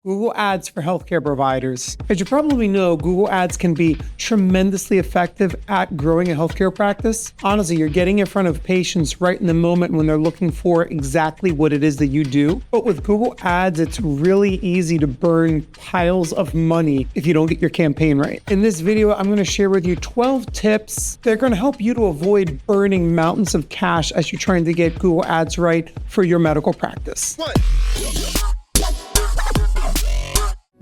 Google Ads for healthcare providers. As you probably know, Google Ads can be tremendously effective at growing a healthcare practice. Honestly, you're getting in front of patients right in the moment when they're looking for exactly what it is that you do. But with Google Ads, it's really easy to burn piles of money if you don't get your campaign right. In this video, I'm going to share with you 12 tips that are going to help you to avoid burning mountains of cash as you're trying to get Google Ads right for your medical practice.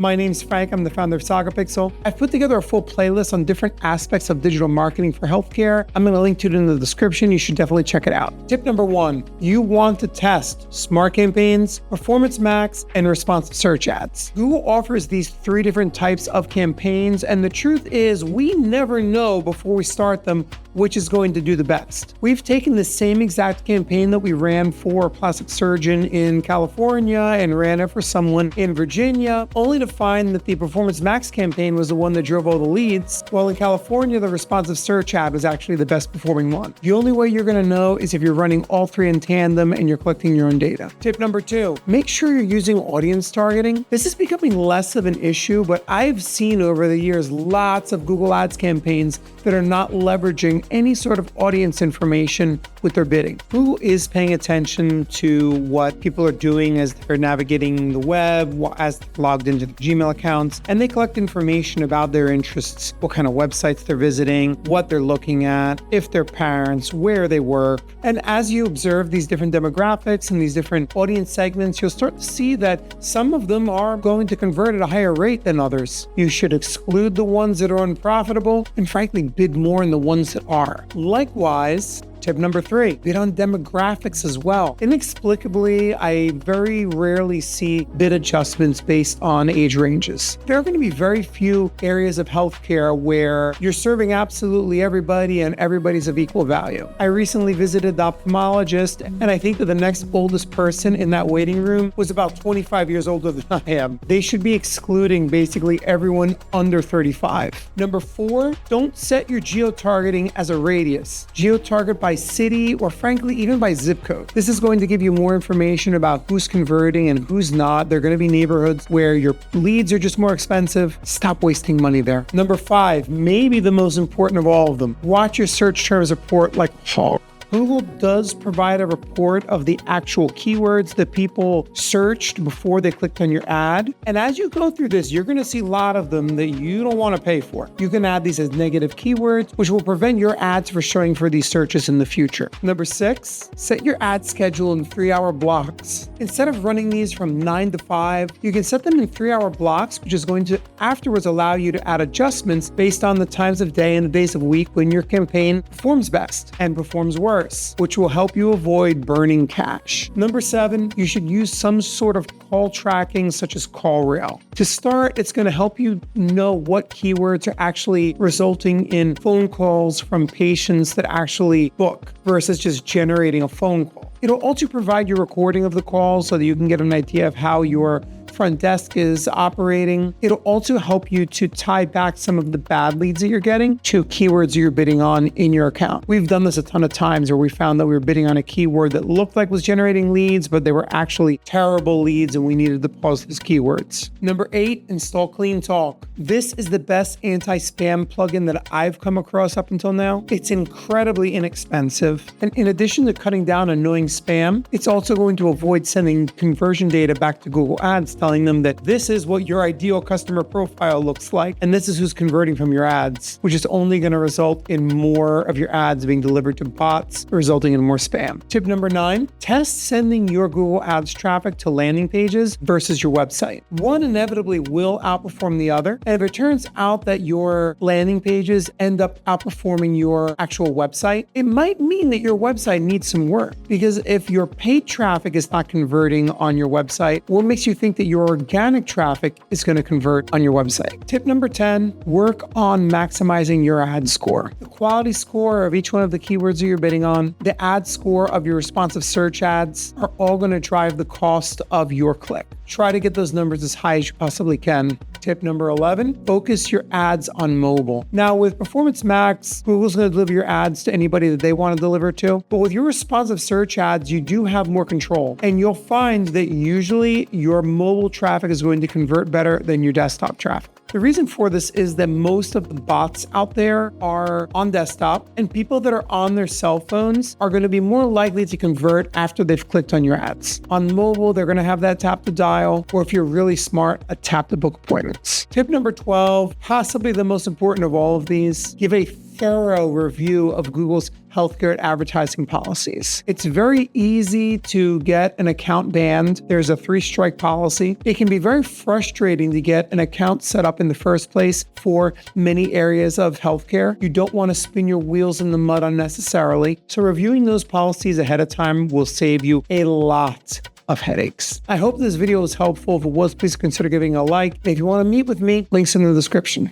My name's Frank. I'm the founder of SagaPixel. I've put together a full playlist on different aspects of digital marketing for healthcare. I'm going to link to it in the description. You should definitely check it out. Tip number 1, you want to test Smart Campaigns, Performance Max, and Responsive Search Ads. Google offers these 3 different types of campaigns, and the truth is we never know before we start them which is going to do the best. We've taken the same exact campaign that we ran for a plastic surgeon in California and ran it for someone in Virginia, only to find that the Performance Max campaign was the one that drove all the leads, while in California, the Responsive Search ad was actually the best performing one. The only way you're going to know is if you're running all 3 in tandem and you're collecting your own data. Tip number 2, make sure you're using audience targeting. This is becoming less of an issue, but I've seen over the years lots of Google Ads campaigns that are not leveraging any sort of audience information with their bidding. Google is paying attention to what people are doing as they're navigating the web, as they're logged into their Gmail accounts, and they collect information about their interests, what kind of websites they're visiting, what they're looking at, if they're parents, where they work. And as you observe these different demographics and these different audience segments, you'll start to see that some of them are going to convert at a higher rate than others. You should exclude the ones that are unprofitable and frankly bid more in the ones that are. Likewise, tip number 3, bid on demographics as well. Inexplicably, I very rarely see bid adjustments based on age ranges. There are going to be very few areas of healthcare where you're serving absolutely everybody and everybody's of equal value. I recently visited the ophthalmologist, and I think that the next oldest person in that waiting room was about 25 years older than I am. They should be excluding basically everyone under 35. Number 4, don't set your geo-targeting as a radius. Geo-target by city or frankly even by zip code. This is going to give you more information about who's converting and who's not. There are going to be neighborhoods where your leads are just more expensive. Stop wasting money there. Number 5, maybe the most important of all of them. Watch your search terms report like a hawk. Google does provide a report of the actual keywords that people searched before they clicked on your ad. And as you go through this, you're going to see a lot of them that you don't want to pay for. You can add these as negative keywords, which will prevent your ads from showing for these searches in the future. Number 6, set your ad schedule in 3-hour blocks. Instead of running these from 9 to 5, you can set them in 3-hour blocks, which is going to afterwards allow you to add adjustments based on the times of day and the days of week when your campaign performs best and performs worse, which will help you avoid burning cash. Number 7, you should use some sort of call tracking such as CallRail. To start, it's going to help you know what keywords are actually resulting in phone calls from patients that actually book versus just generating a phone call. It'll also provide your recording of the call so that you can get an idea of how your front desk is operating. It'll also help you to tie back some of the bad leads that you're getting to keywords you're bidding on in your account. We've done this a ton of times where we found that we were bidding on a keyword that looked like was generating leads, but they were actually terrible leads and we needed to pause those keywords. Number 8, install Clean Talk. This is the best anti-spam plugin that I've come across up until now. It's incredibly inexpensive. And in addition to cutting down annoying spam, it's also going to avoid sending conversion data back to Google Ads telling them that this is what your ideal customer profile looks like, and this is who's converting from your ads, which is only going to result in more of your ads being delivered to bots, resulting in more spam. Tip number 9, test sending your Google Ads traffic to landing pages versus your website. One inevitably will outperform the other, and if it turns out that your landing pages end up outperforming your actual website, it might mean that your website needs some work, because if your paid traffic is not converting on your website, what makes you think that your organic traffic is going to convert on your website? Tip number 10, work on maximizing your ad score. The quality score of each one of the keywords that you're bidding on, the ad score of your responsive search ads are all going to drive the cost of your click. Try to get those numbers as high as you possibly can. Tip Tip number 11, focus your ads on mobile. Now with Performance Max, Google's going to deliver your ads to anybody that they want to deliver to. But with your responsive search ads, you do have more control. And you'll find that usually your mobile traffic is going to convert better than your desktop traffic. The reason for this is that most of the bots out there are on desktop, and people that are on their cell phones are going to be more likely to convert after they've clicked on your ads. On mobile, they're going to have that tap to dial, or if you're really smart, a tap to book appointments. Tip number 12, possibly the most important of all of these, give a thorough review of Google's healthcare advertising policies. It's very easy to get an account banned. There's a 3-strike policy. It can be very frustrating to get an account set up in the first place for many areas of healthcare. You don't want to spin your wheels in the mud unnecessarily. So reviewing those policies ahead of time will save you a lot of headaches. I hope this video was helpful. If it was, please consider giving a like. If you want to meet with me, links in the description.